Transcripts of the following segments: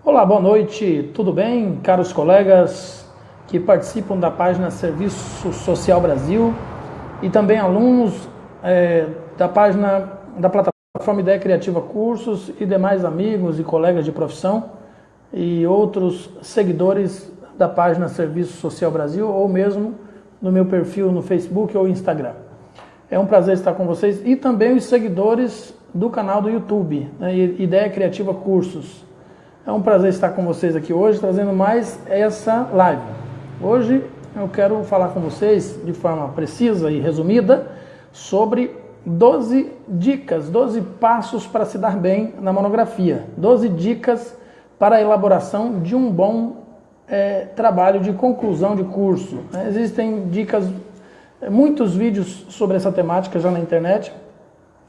Olá, boa noite, tudo bem, caros colegas que participam da página Serviço Social Brasil e também alunos da página da plataforma Ideia Criativa Cursos e demais amigos e colegas de profissão e outros seguidores da página Serviço Social Brasil ou mesmo no meu perfil no Facebook ou Instagram. É um prazer estar com vocês e também os seguidores do canal do YouTube, né, Ideia Criativa Cursos. É um prazer estar com vocês aqui hoje, trazendo mais essa live. Hoje eu quero falar com vocês de forma precisa e resumida sobre 12 dicas, 12 passos para se dar bem na monografia. 12 dicas para a elaboração de um bom trabalho de conclusão de curso. Existem dicas, muitos vídeos sobre essa temática já na internet,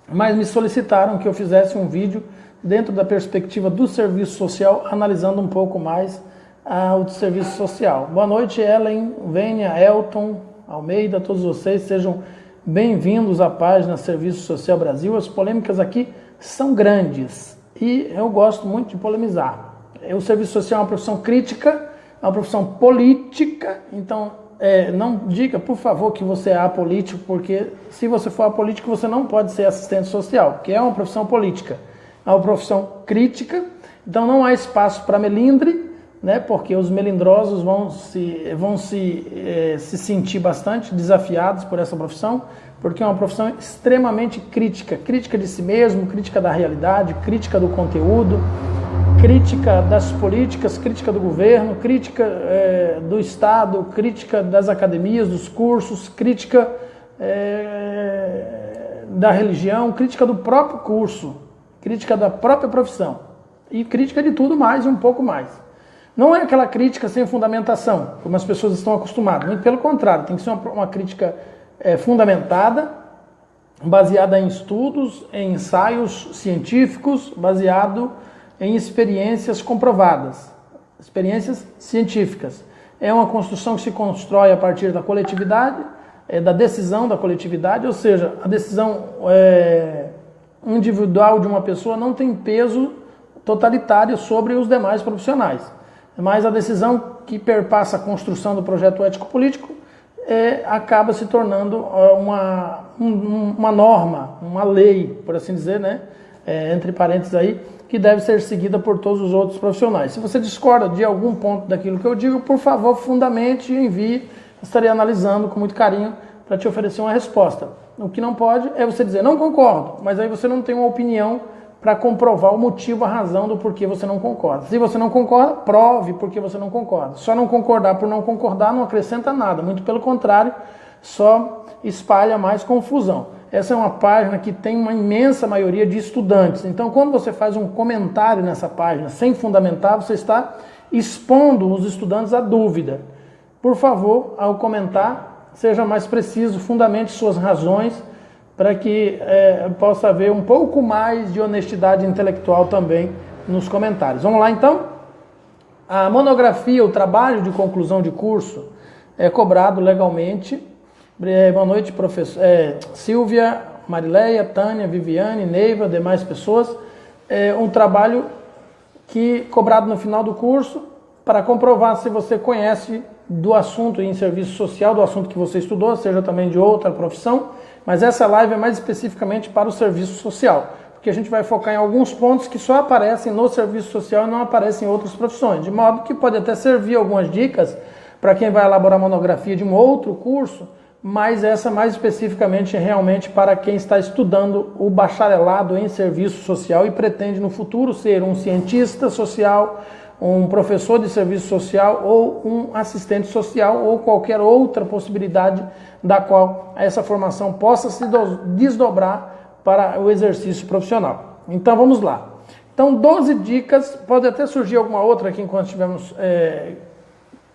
mas me solicitaram que eu fizesse um vídeo dentro da perspectiva do serviço social, analisando um pouco mais o serviço social. Boa noite, Ellen, Vênia, Elton, Almeida, todos vocês, sejam bem-vindos à página Serviço Social Brasil. As polêmicas aqui são grandes e eu gosto muito de polemizar. O serviço social é uma profissão crítica, é uma profissão política, então não diga, por favor, que você é apolítico, porque se você for apolítico, você não pode ser assistente social, porque é uma profissão política. É uma profissão crítica, então não há espaço para melindre, né, porque os melindrosos vão se sentir bastante desafiados por essa profissão, porque é uma profissão extremamente crítica, crítica de si mesmo, crítica da realidade, crítica do conteúdo, crítica das políticas, crítica do governo, crítica do Estado, crítica das academias, dos cursos, crítica da religião, crítica do próprio curso, crítica da própria profissão e crítica de tudo mais e um pouco mais. Não é aquela crítica sem fundamentação, como as pessoas estão acostumadas, muito pelo contrário, tem que ser uma crítica fundamentada, baseada em estudos, em ensaios científicos, baseado em experiências comprovadas, experiências científicas. É uma construção que se constrói a partir da coletividade, da decisão da coletividade, ou seja, a decisão individual de uma pessoa não tem peso totalitário sobre os demais profissionais, mas a decisão que perpassa a construção do projeto ético-político acaba se tornando uma norma, uma lei, por assim dizer, né? Entre parênteses aí, que deve ser seguida por todos os outros profissionais. Se você discorda de algum ponto daquilo que eu digo, por favor, fundamente e envie, estarei analisando com muito carinho para te oferecer uma resposta. O que não pode é você dizer, não concordo, mas aí você não tem uma opinião para comprovar o motivo, a razão do porquê você não concorda. Se você não concorda, prove porque você não concorda. Só não concordar por não concordar não acrescenta nada, muito pelo contrário, só espalha mais confusão. Essa é uma página que tem uma imensa maioria de estudantes. Então, quando você faz um comentário nessa página sem fundamentar, você está expondo os estudantes à dúvida. Por favor, ao comentar, seja mais preciso, fundamente suas razões, para que possa haver um pouco mais de honestidade intelectual também nos comentários. Vamos lá, então? A monografia, o trabalho de conclusão de curso, é cobrado legalmente. Boa noite, professor Silvia, Marileia, Tânia, Viviane, Neiva, demais pessoas. É um trabalho cobrado no final do curso para comprovar se você conhece do assunto em serviço social, do assunto que você estudou, seja também de outra profissão, mas essa live é mais especificamente para o serviço social, porque a gente vai focar em alguns pontos que só aparecem no serviço social e não aparecem em outras profissões, de modo que pode até servir algumas dicas para quem vai elaborar monografia de um outro curso, mas essa mais especificamente é realmente para quem está estudando o bacharelado em serviço social e pretende no futuro ser um cientista social, um professor de serviço social ou um assistente social ou qualquer outra possibilidade da qual essa formação possa se desdobrar para o exercício profissional. Então vamos lá. Então 12 dicas, pode até surgir alguma outra aqui enquanto estivermos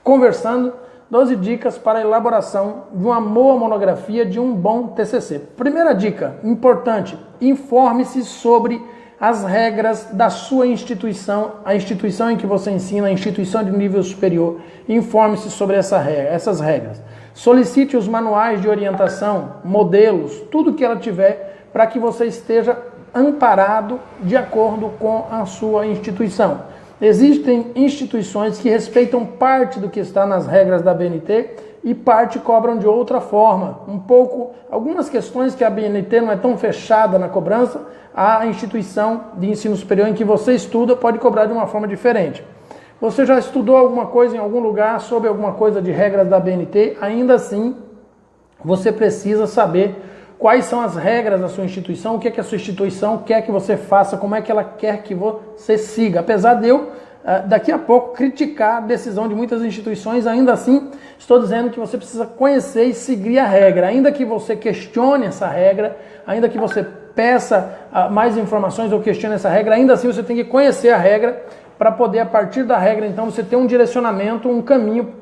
conversando, 12 dicas para a elaboração de uma boa monografia, de um bom TCC. Primeira dica, importante, informe-se sobre as regras da sua instituição, a instituição em que você ensina, a instituição de nível superior. Informe-se sobre essas regras. Solicite os manuais de orientação, modelos, tudo que ela tiver, para que você esteja amparado de acordo com a sua instituição. Existem instituições que respeitam parte do que está nas regras da BNT e parte cobram de outra forma. Algumas questões que a BNT não é tão fechada na cobrança, a instituição de ensino superior em que você estuda pode cobrar de uma forma diferente. Você já estudou alguma coisa em algum lugar sobre alguma coisa de regras da BNT? Ainda assim, você precisa saber quais são as regras da sua instituição, o que é que a sua instituição quer que você faça, como é que ela quer que você siga. Apesar de eu, daqui a pouco, criticar a decisão de muitas instituições, ainda assim, estou dizendo que você precisa conhecer e seguir a regra. Ainda que você questione essa regra, ainda que você peça mais informações ou questione essa regra, ainda assim você tem que conhecer a regra para poder, a partir da regra, então, você ter um direcionamento, um caminho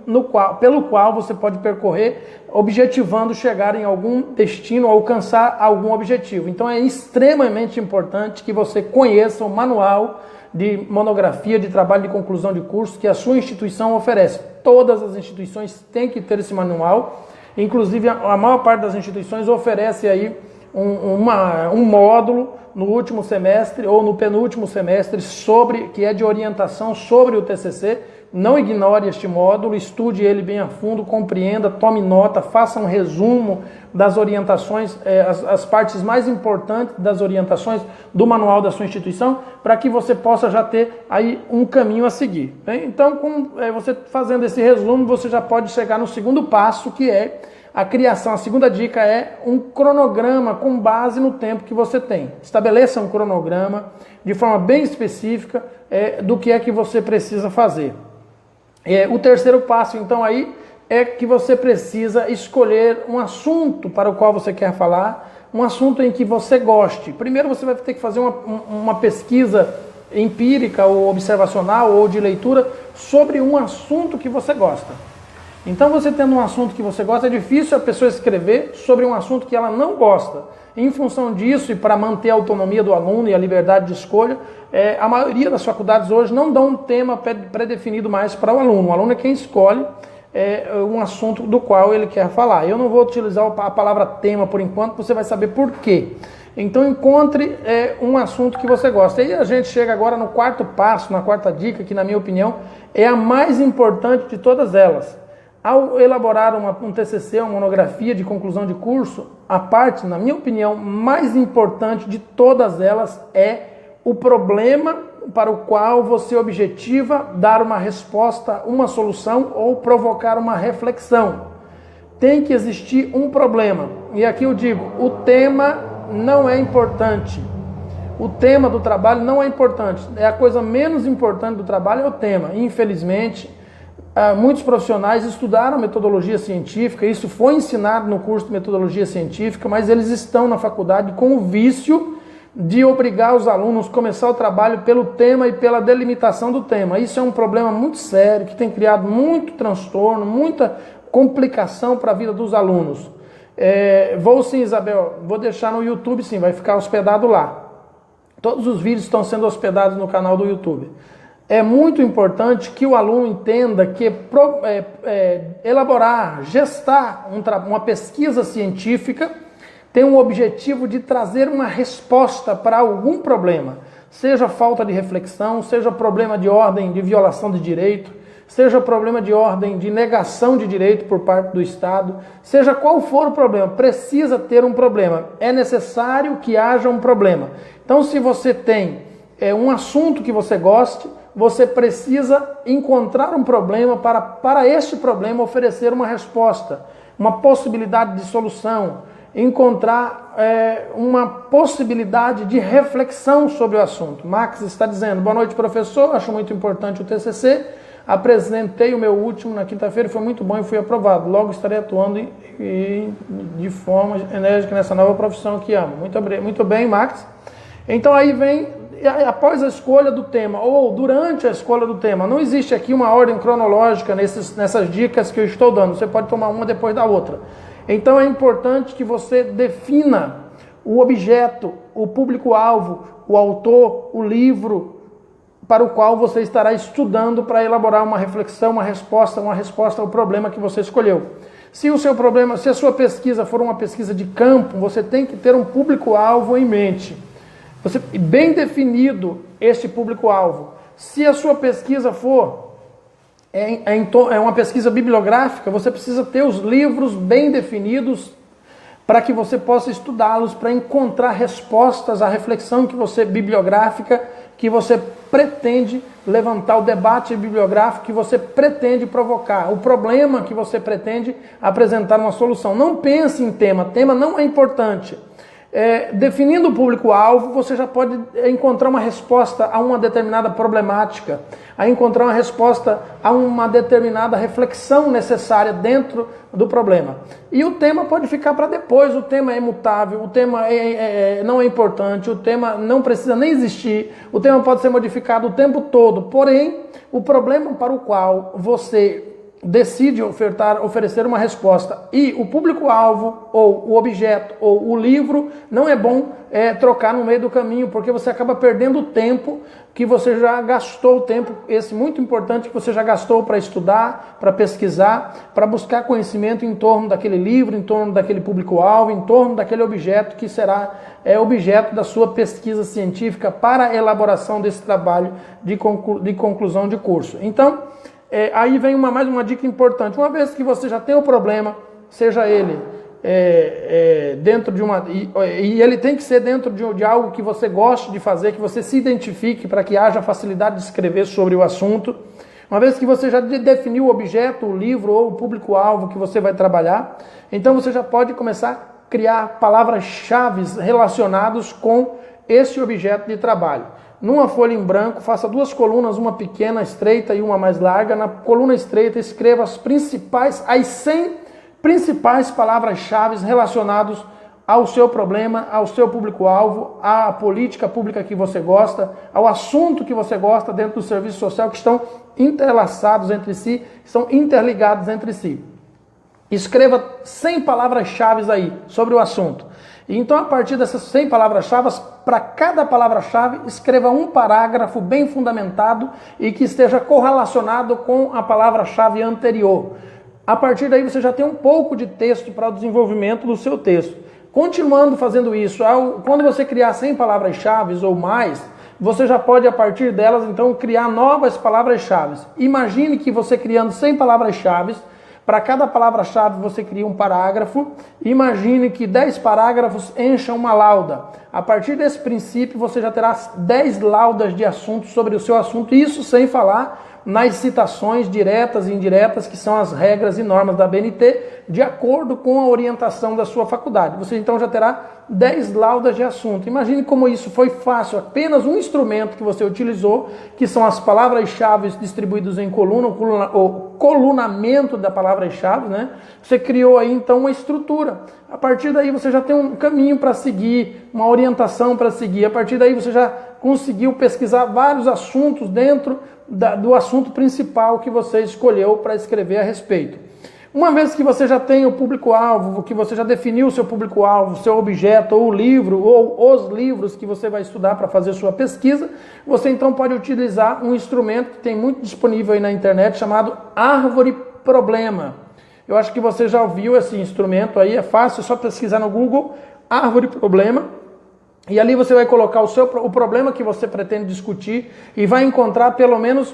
pelo qual você pode percorrer, objetivando chegar em algum destino, alcançar algum objetivo. Então é extremamente importante que você conheça o manual de monografia, de trabalho de conclusão de curso que a sua instituição oferece. Todas as instituições têm que ter esse manual, inclusive a maior parte das instituições oferece aí um módulo no último semestre ou no penúltimo semestre que é de orientação sobre o TCC. Não ignore este módulo, estude ele bem a fundo, compreenda, tome nota, faça um resumo das orientações, as partes mais importantes das orientações do manual da sua instituição, para que você possa já ter aí um caminho a seguir. Bem? Então, você fazendo esse resumo, você já pode chegar no segundo passo, que é a criação. A segunda dica é um cronograma com base no tempo que você tem. Estabeleça um cronograma de forma bem específica do que é que você precisa fazer. O terceiro passo, então, aí é que você precisa escolher um assunto para o qual você quer falar, um assunto em que você goste. Primeiro você vai ter que fazer uma pesquisa empírica ou observacional ou de leitura sobre um assunto que você gosta. Então, você tendo um assunto que você gosta, é difícil a pessoa escrever sobre um assunto que ela não gosta. Em função disso, e para manter a autonomia do aluno e a liberdade de escolha, a maioria das faculdades hoje não dão um tema pré-definido mais para o aluno. O aluno é quem escolhe um assunto do qual ele quer falar. Eu não vou utilizar a palavra tema por enquanto, você vai saber por quê. Então, encontre um assunto que você gosta. E a gente chega agora no quarto passo, na quarta dica, que na minha opinião é a mais importante de todas elas. Ao elaborar um TCC, uma monografia de conclusão de curso, a parte, na minha opinião, mais importante de todas elas é o problema para o qual você objetiva dar uma resposta, uma solução ou provocar uma reflexão. Tem que existir um problema. E aqui eu digo, o tema não é importante. O tema do trabalho não é importante. A coisa menos importante do trabalho é o tema. Infelizmente, muitos profissionais estudaram metodologia científica, isso foi ensinado no curso de metodologia científica, mas eles estão na faculdade com o vício de obrigar os alunos a começar o trabalho pelo tema e pela delimitação do tema. Isso é um problema muito sério, que tem criado muito transtorno, muita complicação para a vida dos alunos. Vou sim, Isabel, vou deixar no YouTube sim, vai ficar hospedado lá. Todos os vídeos estão sendo hospedados no canal do YouTube. É muito importante que o aluno entenda que elaborar, gestar uma pesquisa científica tem um objetivo de trazer uma resposta para algum problema, seja falta de reflexão, seja problema de ordem de violação de direito, seja problema de ordem de negação de direito por parte do Estado, seja qual for o problema, precisa ter um problema, é necessário que haja um problema. Então, se você tem um assunto que você goste, você precisa encontrar um problema para este problema oferecer uma resposta, uma possibilidade de solução, encontrar uma possibilidade de reflexão sobre o assunto. Max está dizendo, boa noite, professor, acho muito importante o TCC, apresentei o meu último na quinta-feira, foi muito bom e fui aprovado, logo estarei atuando de forma enérgica nessa nova profissão que amo. Muito bem, Max. Então aí vem, após a escolha do tema, ou durante a escolha do tema, não existe aqui uma ordem cronológica nessas dicas que eu estou dando, você pode tomar uma depois da outra. Então é importante que você defina o objeto, o público-alvo, o autor, o livro para o qual você estará estudando para elaborar uma reflexão, uma resposta ao problema que você escolheu. Se a sua pesquisa for uma pesquisa de campo, você tem que ter um público-alvo em mente. Bem definido este público-alvo. Se a sua pesquisa for uma pesquisa bibliográfica, você precisa ter os livros bem definidos para que você possa estudá-los, para encontrar respostas à reflexão bibliográfica que você pretende levantar, o debate bibliográfico que você pretende provocar, o problema que você pretende apresentar uma solução. Não pense em tema não é importante. Definindo o público-alvo, você já pode encontrar uma resposta a uma determinada problemática, a encontrar uma resposta a uma determinada reflexão necessária dentro do problema. E o tema pode ficar para depois, o tema é mutável, o tema não é importante, o tema não precisa nem existir, o tema pode ser modificado o tempo todo, porém, o problema para o qual você decide oferecer uma resposta e o público-alvo, ou o objeto, ou o livro, não é bom trocar no meio do caminho, porque você acaba perdendo o tempo que você já gastou, o tempo esse muito importante que você já gastou para estudar, para pesquisar, para buscar conhecimento em torno daquele livro, em torno daquele público-alvo, em torno daquele objeto que será objeto da sua pesquisa científica para a elaboração desse trabalho de conclusão de curso. Então, aí vem mais uma dica importante. Uma vez que você já tem o problema, seja ele dentro de uma... E ele tem que ser dentro de algo que você goste de fazer, que você se identifique para que haja facilidade de escrever sobre o assunto. Uma vez que você já definiu o objeto, o livro ou o público-alvo que você vai trabalhar, então você já pode começar a criar palavras-chave relacionadas com esse objeto de trabalho. Numa folha em branco, faça 2 colunas, uma pequena, estreita e uma mais larga. Na coluna estreita, escreva as 100 principais palavras-chave relacionadas ao seu problema, ao seu público-alvo, à política pública que você gosta, ao assunto que você gosta dentro do serviço social, que estão entrelaçados entre si, estão interligados entre si. Escreva 100 palavras-chave aí sobre o assunto. E então, a partir dessas 100 palavras-chave, para cada palavra-chave, escreva um parágrafo bem fundamentado e que esteja correlacionado com a palavra-chave anterior. A partir daí, você já tem um pouco de texto para o desenvolvimento do seu texto. Continuando fazendo isso, quando você criar 100 palavras-chave ou mais, você já pode, a partir delas, então, criar novas palavras-chave. Imagine que você criando 100 palavras-chave, para cada palavra-chave você cria um parágrafo. Imagine que 10 parágrafos encham uma lauda. A partir desse princípio, você já terá 10 laudas de assunto sobre o seu assunto. Isso sem falar nas citações diretas e indiretas, que são as regras e normas da ABNT, de acordo com a orientação da sua faculdade. Você então já terá 10 laudas de assunto. Imagine como isso foi fácil, apenas um instrumento que você utilizou, que são as palavras-chave distribuídas em coluna, o colunamento da palavra-chave, né? Você criou aí então uma estrutura. A partir daí você já tem um caminho para seguir, uma orientação para seguir. A partir daí você já conseguiu pesquisar vários assuntos dentro do assunto principal que você escolheu para escrever a respeito. Uma vez que você já tem o público-alvo, que você já definiu o seu público-alvo, seu objeto, ou o livro, ou os livros que você vai estudar para fazer sua pesquisa, você então pode utilizar um instrumento que tem muito disponível aí na internet, chamado árvore-problema. Eu acho que você já ouviu esse instrumento aí, é fácil, é só pesquisar no Google, árvore-problema. E ali você vai colocar o problema que você pretende discutir e vai encontrar pelo menos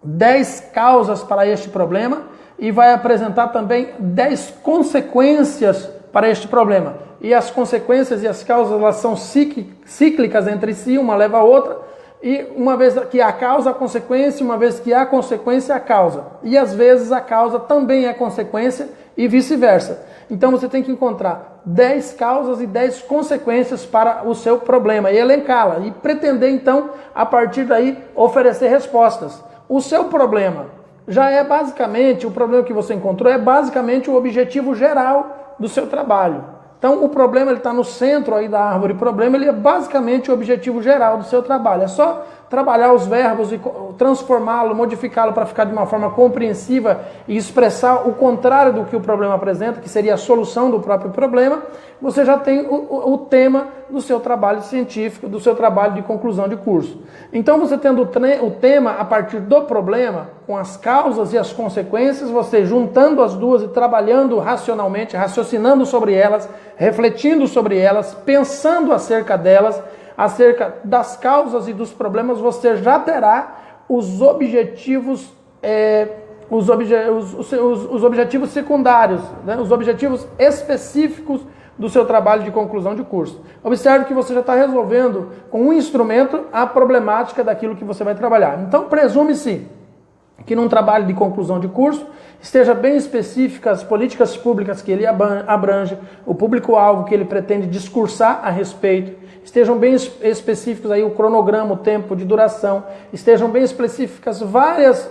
10 causas para este problema e vai apresentar também 10 consequências para este problema. E as consequências e as causas, elas são cíclicas entre si, uma leva a outra, e uma vez que há causa, a consequência, uma vez que há consequência, a causa. E às vezes a causa também é consequência e vice-versa. Então você tem que encontrar 10 causas e 10 consequências para o seu problema e elencá-la e pretender então, a partir daí, oferecer respostas. O seu problema já é basicamente, o problema que você encontrou é basicamente o objetivo geral do seu trabalho. Então o problema está no centro aí da árvore problema, ele é basicamente o objetivo geral do seu trabalho. É só trabalhar os verbos e transformá-lo, modificá-lo para ficar de uma forma compreensiva e expressar o contrário do que o problema apresenta, que seria a solução do próprio problema. Você já tem o tema do seu trabalho científico, do seu trabalho de conclusão de curso. Então você tendo o tema a partir do problema, com as causas e as consequências, você juntando as duas e trabalhando racionalmente, raciocinando sobre elas, refletindo sobre elas, pensando acerca delas, acerca das causas e dos problemas, você já terá os objetivos, os objetivos secundários, né? Os objetivos específicos do seu trabalho de conclusão de curso. Observe que você já está resolvendo com um instrumento a problemática daquilo que você vai trabalhar. Então, presume-se que num trabalho de conclusão de curso esteja bem específicas as políticas públicas que ele abrange, o público-alvo que ele pretende discursar a respeito, estejam bem específicos aí o cronograma, o tempo de duração, estejam bem específicas várias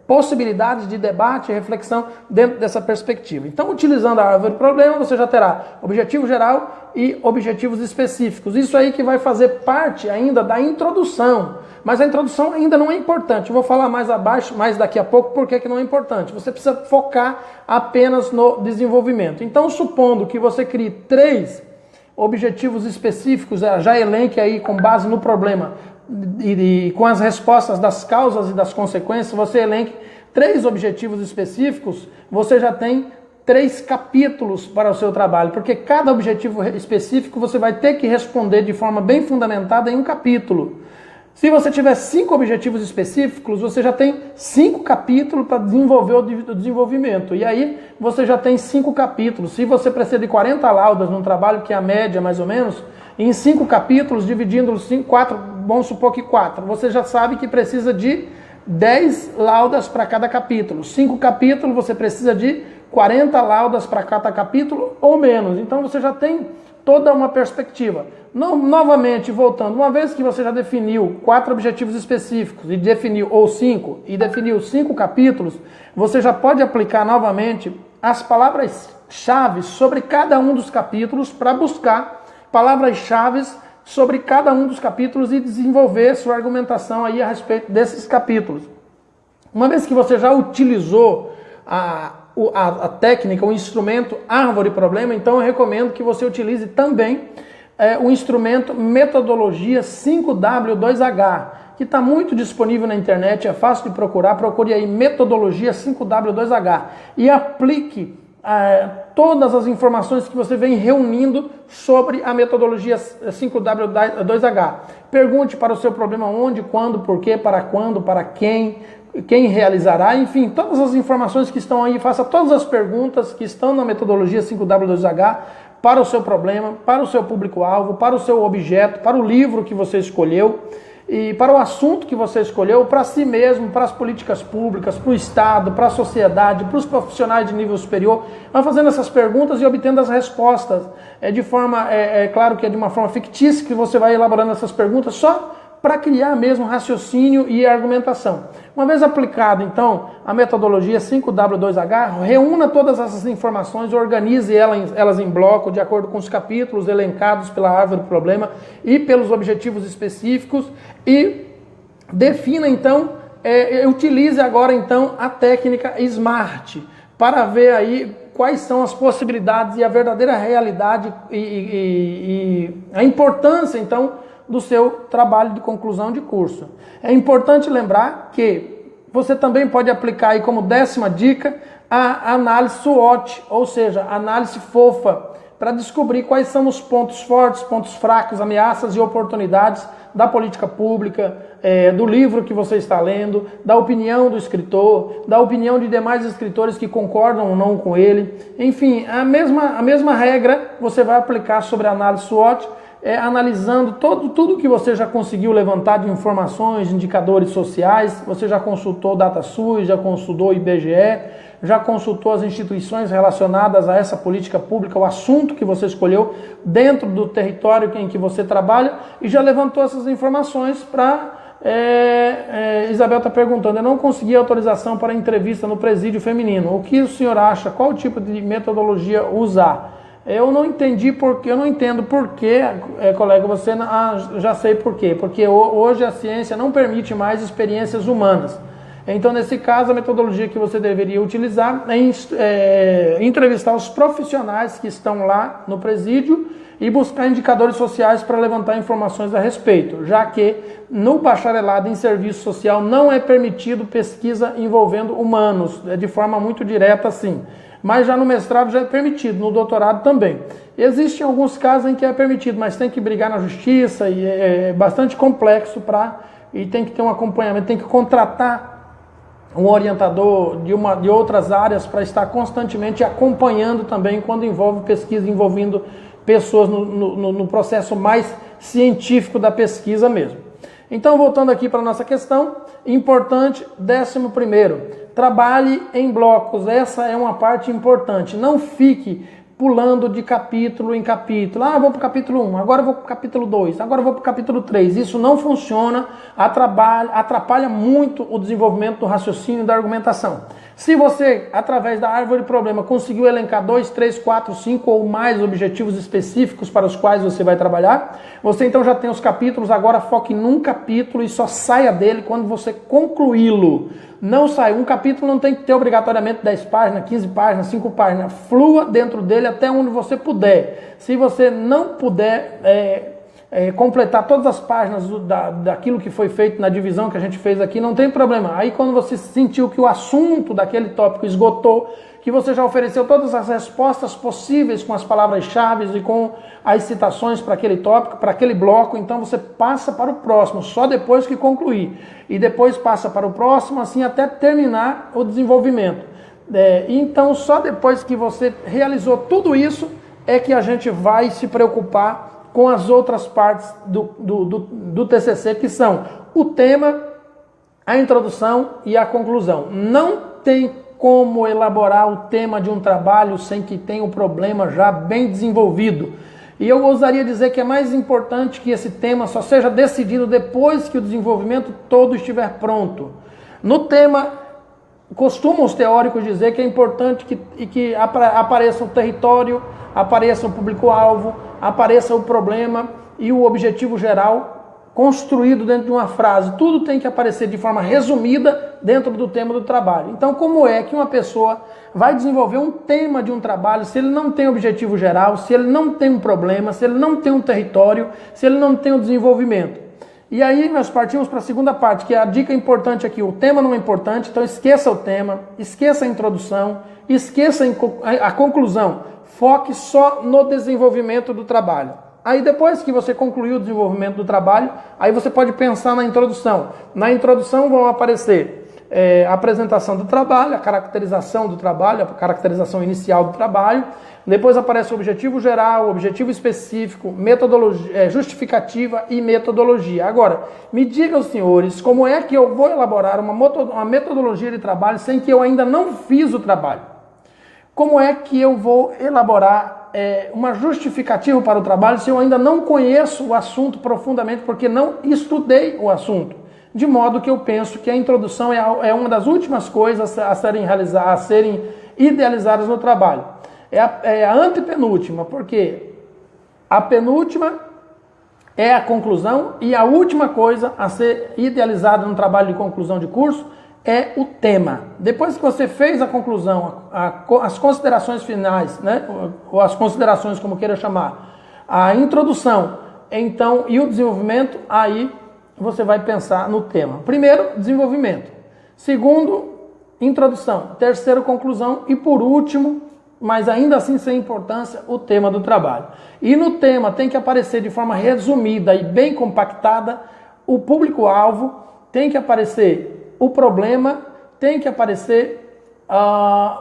possibilidades de debate e reflexão dentro dessa perspectiva. Então, utilizando a árvore problema, você já terá objetivo geral e objetivos específicos. Isso aí que vai fazer parte ainda da introdução, mas a introdução ainda não é importante. Eu vou falar mais abaixo, mais daqui a pouco, por que não é importante. Você precisa focar apenas no desenvolvimento. Então, supondo que você crie 3 objetivos específicos, já elenque aí com base no problema, e com as respostas das causas e das consequências, você elenque 3 objetivos específicos, você já tem 3 capítulos para o seu trabalho, porque cada objetivo específico você vai ter que responder de forma bem fundamentada em um capítulo. Se você tiver 5 objetivos específicos, você já tem 5 capítulos para desenvolver o desenvolvimento. E aí você já tem 5 capítulos. Se você precisa de 40 laudas num trabalho, que é a média mais ou menos, em 5 capítulos, dividindo-os em 4, vamos supor que 4, você já sabe que precisa de 10 laudas para cada capítulo. 5 capítulos, você precisa de 40 laudas para cada capítulo ou menos. Então você já tem toda uma perspectiva. Novamente, voltando, uma vez que você já definiu 4 objetivos específicos e definiu, ou 5, e definiu 5 capítulos, você já pode aplicar novamente as palavras-chave sobre cada um dos capítulos para buscar palavras-chave sobre cada um dos capítulos e desenvolver sua argumentação aí a respeito desses capítulos. Uma vez que você já utilizou a técnica, o instrumento árvore-problema, então eu recomendo que você utilize também o instrumento metodologia 5W2H, que está muito disponível na internet, é fácil de procurar, procure aí metodologia 5W2H e aplique todas as informações que você vem reunindo sobre a metodologia 5W2H. Pergunte para o seu problema onde, quando, porquê, para quando, para quem realizará, enfim, todas as informações que estão aí, faça todas as perguntas que estão na metodologia 5W2H para o seu problema, para o seu público-alvo, para o seu objeto, para o livro que você escolheu e para o assunto que você escolheu, para si mesmo, para as políticas públicas, para o Estado, para a sociedade, para os profissionais de nível superior. Vai fazendo essas perguntas e obtendo as respostas. Claro que é de uma forma fictícia que você vai elaborando essas perguntas só para criar mesmo raciocínio e argumentação. Uma vez aplicado, então, a metodologia 5W2H, reúna todas essas informações, organize elas em bloco, de acordo com os capítulos elencados pela árvore do problema e pelos objetivos específicos, e defina, então, utilize agora, então, a técnica SMART, para ver aí quais são as possibilidades e a verdadeira realidade e a importância, então, do seu trabalho de conclusão de curso. É importante lembrar que você também pode aplicar aí como 10ª dica a análise SWOT, ou seja, análise fofa, para descobrir quais são os pontos fortes, pontos fracos, ameaças e oportunidades da política pública, do livro que você está lendo, da opinião do escritor, da opinião de demais escritores que concordam ou não com ele. Enfim, a mesma regra você vai aplicar sobre a análise SWOT, analisando tudo que você já conseguiu levantar de informações, indicadores sociais. Você já consultou o DataSUS, já consultou o IBGE, já consultou as instituições relacionadas a essa política pública, o assunto que você escolheu dentro do território em que você trabalha, e já levantou essas informações para... Isabel está perguntando, eu não consegui autorização para entrevista no presídio feminino. O que o senhor acha? Qual tipo de metodologia usar? Eu não entendi porque, eu não entendo por que, colega, você já sei por quê. Porque hoje a ciência não permite mais experiências humanas. Então, nesse caso, a metodologia que você deveria utilizar é entrevistar os profissionais que estão lá no presídio e buscar indicadores sociais para levantar informações a respeito, já que no bacharelado em serviço social não é permitido pesquisa envolvendo humanos, de forma muito direta assim. mas já no mestrado já é permitido, no doutorado também. Existem alguns casos em que é permitido, mas tem que brigar na justiça e é bastante complexo e tem que ter um acompanhamento, tem que contratar um orientador de outras áreas para estar constantemente acompanhando também quando envolve pesquisa, envolvendo pessoas no processo mais científico da pesquisa mesmo. Então, voltando aqui para a nossa questão, importante, 11º, trabalhe em blocos, essa é uma parte importante, não fique pulando de capítulo em capítulo, vou para o capítulo 1, agora vou para o capítulo 2, agora vou para o capítulo 3, isso não funciona, atrapalha muito o desenvolvimento do raciocínio e da argumentação. Se você, através da árvore de problema, conseguiu elencar 2, 3, 4, 5 ou mais objetivos específicos para os quais você vai trabalhar, você então já tem os capítulos, agora foque num capítulo e só saia dele quando você concluí-lo. Não sai, um capítulo não tem que ter obrigatoriamente 10 páginas, 15 páginas, 5 páginas, flua dentro dele até onde você puder. Se você não puder completar todas as páginas daquilo que foi feito na divisão que a gente fez aqui, não tem problema. Aí quando você sentiu que o assunto daquele tópico esgotou, que você já ofereceu todas as respostas possíveis com as palavras-chave e com as citações para aquele tópico, para aquele bloco, então você passa para o próximo, só depois que concluir. E depois passa para o próximo, assim até terminar o desenvolvimento. Então só depois que você realizou tudo isso, é que a gente vai se preocupar com as outras partes do TCC, que são o tema, a introdução e a conclusão. Não tem como elaborar o tema de um trabalho sem que tenha o problema já bem desenvolvido. E eu ousaria dizer que é mais importante que esse tema só seja decidido depois que o desenvolvimento todo estiver pronto. No tema, costumam os teóricos dizer que é importante que apareça o território, apareça o público-alvo, apareça o problema e o objetivo geral construído dentro de uma frase. Tudo tem que aparecer de forma resumida dentro do tema do trabalho. Então, como é que uma pessoa vai desenvolver um tema de um trabalho se ele não tem objetivo geral, se ele não tem um problema, se ele não tem um território, se ele não tem um desenvolvimento? E aí nós partimos para a segunda parte, que é a dica importante aqui. O tema não é importante, então esqueça o tema, esqueça a introdução, esqueça a conclusão. Foque só no desenvolvimento do trabalho. Aí depois que você concluiu o desenvolvimento do trabalho, aí você pode pensar na introdução. Na introdução vão aparecer a apresentação do trabalho, a caracterização do trabalho, a caracterização inicial do trabalho. Depois aparece o objetivo geral, o objetivo específico, metodologia, justificativa e metodologia. Agora, me digam, senhores, como é que eu vou elaborar uma metodologia de trabalho sem que eu ainda não fiz o trabalho? Como é que eu vou elaborar uma justificativa para o trabalho se eu ainda não conheço o assunto profundamente, porque não estudei o assunto? De modo que eu penso que a introdução é uma das últimas coisas a serem idealizadas no trabalho. É a antepenúltima, porque a penúltima é a conclusão e a última coisa a ser idealizada no trabalho de conclusão de curso é o tema. Depois que você fez a conclusão, as considerações finais, né, ou as considerações, como queira chamar, a introdução, então, e o desenvolvimento, aí você vai pensar no tema. Primeiro, desenvolvimento. Segundo, introdução. Terceiro, conclusão. E por último, mas ainda assim sem importância, o tema do trabalho. E no tema tem que aparecer de forma resumida e bem compactada o público-alvo, tem que aparecer o problema, tem que aparecer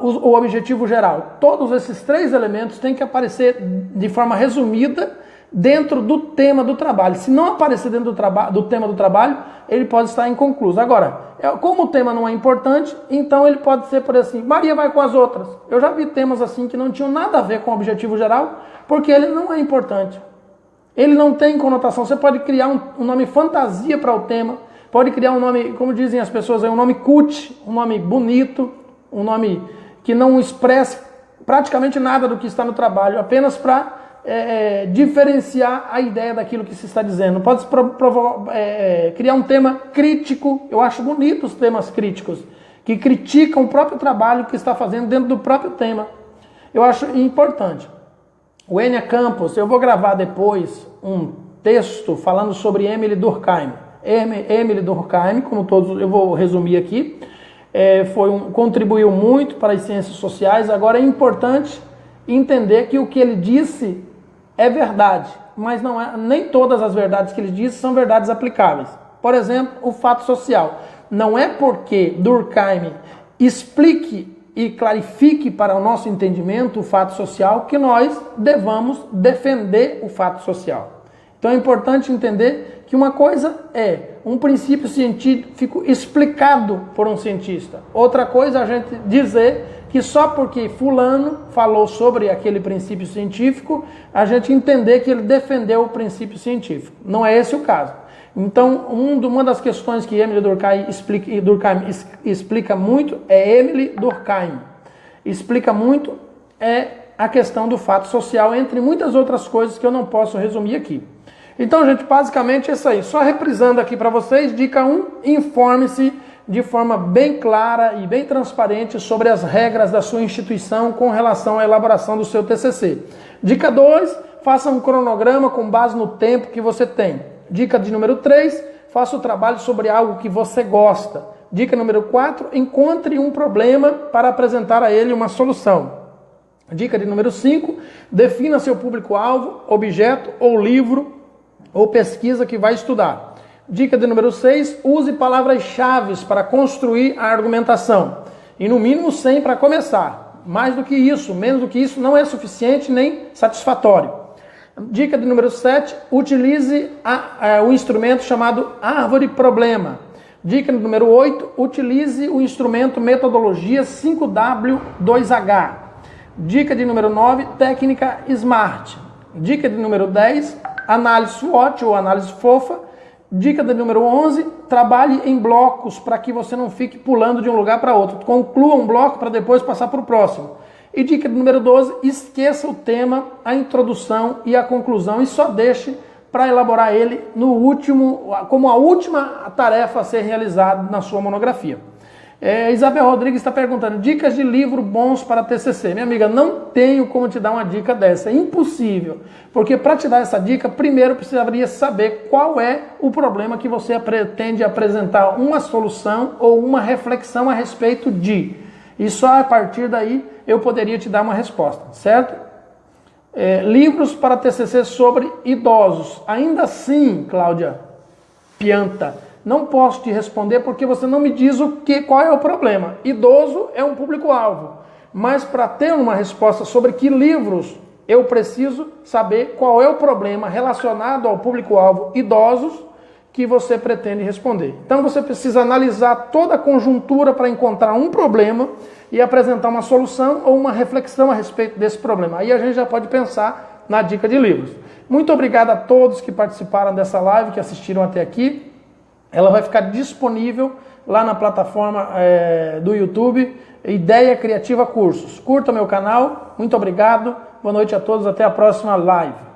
o objetivo geral. Todos esses 3 elementos têm que aparecer de forma resumida dentro do tema do trabalho. Se não aparecer dentro do tema do trabalho, ele pode estar inconcluso. Agora, como o tema não é importante, então ele pode ser por assim, Maria vai com as outras. Eu já vi temas assim que não tinham nada a ver com o objetivo geral, porque ele não é importante. Ele não tem conotação. Você pode criar um nome fantasia para o tema, pode criar um nome, como dizem as pessoas, um nome cut, um nome bonito, um nome que não expresse praticamente nada do que está no trabalho, apenas para diferenciar a ideia daquilo que se está dizendo. Pode criar um tema crítico. Eu acho bonito os temas críticos, que criticam o próprio trabalho que está fazendo dentro do próprio tema. Eu acho importante. O Enya Campos, eu vou gravar depois um texto falando sobre Emily Durkheim. Emily Durkheim, como todos, eu vou resumir aqui. contribuiu muito para as ciências sociais. Agora é importante entender que o que ele disse é verdade, mas nem todas as verdades que ele disse são verdades aplicáveis. Por exemplo, o fato social. Não é porque Durkheim explique e clarifique para o nosso entendimento o fato social que nós devamos defender o fato social. Então é importante entender que uma coisa é um princípio científico explicado por um cientista. Outra coisa é a gente dizer que só porque fulano falou sobre aquele princípio científico, a gente entender que ele defendeu o princípio científico. Não é esse o caso. Então, uma das questões que Emile Durkheim explica muito é Emile Durkheim. Explica muito a questão do fato social, entre muitas outras coisas que eu não posso resumir aqui. Então, gente, basicamente é isso aí. Só reprisando aqui para vocês, dica 1, informe-se de forma bem clara e bem transparente sobre as regras da sua instituição com relação à elaboração do seu TCC. Dica 2, faça um cronograma com base no tempo que você tem. Dica de número 3, faça o trabalho sobre algo que você gosta. Dica número 4, encontre um problema para apresentar a ele uma solução. Dica de número 5, defina seu público-alvo, objeto ou livro ou pesquisa que vai estudar. Dica de número 6, use palavras-chave para construir a argumentação. E no mínimo 100 para começar. Mais do que isso, menos do que isso não é suficiente nem satisfatório. Dica de número 7, utilize o instrumento chamado árvore-problema. Dica de número 8, utilize o instrumento metodologia 5W2H. Dica de número 9, técnica SMART. Dica de número 10, análise SWOT ou análise fofa. Dica de número 11, trabalhe em blocos para que você não fique pulando de um lugar para outro. Conclua um bloco para depois passar para o próximo. E dica de número 12, esqueça o tema, a introdução e a conclusão e só deixe para elaborar ele no último, como a última tarefa a ser realizada na sua monografia. Isabel Rodrigues está perguntando, dicas de livro bons para TCC. Minha amiga, não tenho como te dar uma dica dessa, é impossível. Porque para te dar essa dica, primeiro precisaria saber qual é o problema que você pretende apresentar uma solução ou uma reflexão a respeito de. E só a partir daí eu poderia te dar uma resposta, certo? Livros para TCC sobre idosos. Ainda assim, Cláudia Pianta, não posso te responder porque você não me diz qual é o problema. Idoso é um público-alvo. Mas para ter uma resposta sobre que livros, eu preciso saber qual é o problema relacionado ao público-alvo idosos que você pretende responder. Então você precisa analisar toda a conjuntura para encontrar um problema e apresentar uma solução ou uma reflexão a respeito desse problema. Aí a gente já pode pensar na dica de livros. Muito obrigado a todos que participaram dessa live, que assistiram até aqui. Ela vai ficar disponível lá na plataforma do YouTube, Ideia Criativa Cursos. Curta meu canal, muito obrigado, boa noite a todos, até a próxima live.